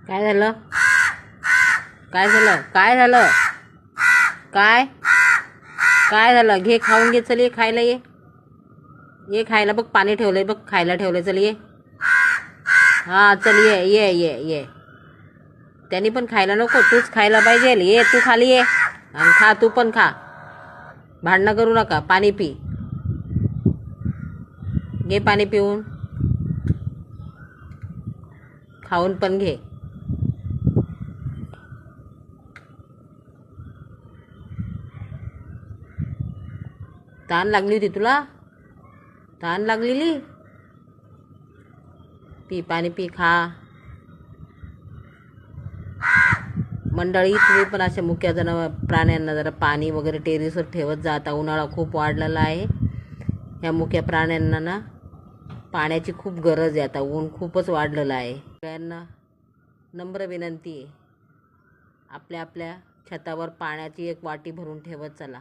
काय झालं? काय झालं? काय झालं? काय काय झालं? घे, खाऊन घे. चल ये खायला, ये ये खायला. बघ पाणी ठेवलंय, बघ खायला ठेवलंय. चल ये. हां चल ये ये ये ये. त्यांनी पण खायला नको, तूच खायला पाहिजे. ये तू खाली ये आणि खा, तू पण खा. भांडणं करू नका. पाणी पी. घे पाणी पिऊन. खाऊन पण घे. तहान लागली होती तुला? तहान लागलेली? पी पाणी, पी, खा. मंडळी, तुम्ही पण अशा मुक्या प्राण्यांना जरा पाणी वगैरे टेरेसवर ठेवत जा. आता उन्हाळा खूप वाढलेला आहे. ह्या मुक्या प्राण्यांना ना पाण्याची खूप गरज आहे. आता ऊन खूपच वाढलेलं आहे. सगळ्यांना नम्र विनंती आहे, आपल्या आपल्या छतावर पाण्याची एक वाटी भरून ठेवत चला.